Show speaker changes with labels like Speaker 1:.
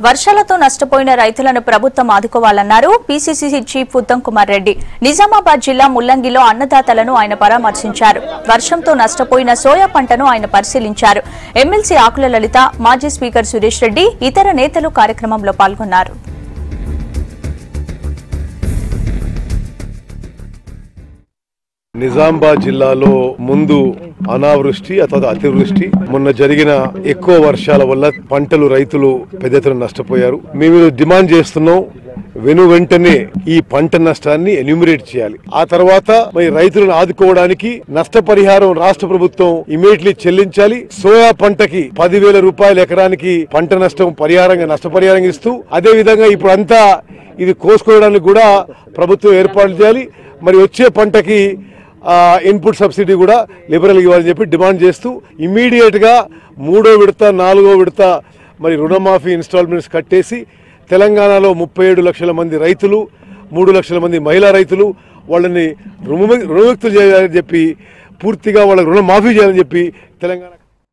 Speaker 1: వర్షాలతో నష్టపోయిన రైతులను ప్రభుత్వం ఆదుకోవాలన్నారు పీసీసీ చీఫ్ ఉత్తమ్ కుమార్ రెడ్డి. నిజామాబాద్ జిల్లా ముల్లంగిలో అన్నదాతలను ఆయన పరామర్శించారు. వర్షంతో నష్టపోయిన సోయా పంటను ఆయన పరిశీలించారు. ఎమ్మెల్సీ ఆకుల లలిత, మాజీ స్పీకర్ సురేష్ రెడ్డి, ఇతర నేతలు కార్యక్రమంలో పాల్గొన్నారు.
Speaker 2: నిజామాబాద్ జిల్లాలో ముందు అనావృష్టి అథవా అతివృష్టి మొన్న జరిగిన ఎక్కువ వర్షాల వల్ల పంటలు రైతులు పెద్ద ఎత్తున నష్టపోయారు. మేము డిమాండ్ చేస్తున్నాం, వెంటనే ఈ పంట నష్టాన్ని ఎన్యూమరేట్ చేయాలి. ఆ తర్వాత మరి రైతులను ఆదుకోవడానికి నష్టపరిహారం రాష్ట్ర ప్రభుత్వం ఇమీడియట్లీ చెల్లించాలి. సోయా పంటకి 10,000 రూపాయలు ఎకరానికి పంట నష్టం నష్టపరిహారంగా ఇస్తూ, అదే విధంగా ఇప్పుడు అంతా ఇది కోసుకోవడానికి కూడా ప్రభుత్వం ఏర్పాటు చేయాలి. మరి వచ్చే పంటకి ఇన్పుట్ సబ్సిడీ కూడా లిబరల్ ఇవ్వాలని చెప్పి డిమాండ్ చేస్తూ ఇమీడియట్ గా 3వ విడత 4వ విడత మరి రుణమాఫీ ఇన్స్టాల్మెంట్స్ కట్టేసి తెలంగాణలో 37 లక్షల మంది రైతులు, 3 లక్షల మంది మహిళా రైతులు వాళ్ళని రుణముక్తులు చేయాలని చెప్పి, పూర్తిగా వాళ్ళకి రుణమాఫీ చేయాలని చెప్పి తెలంగాణ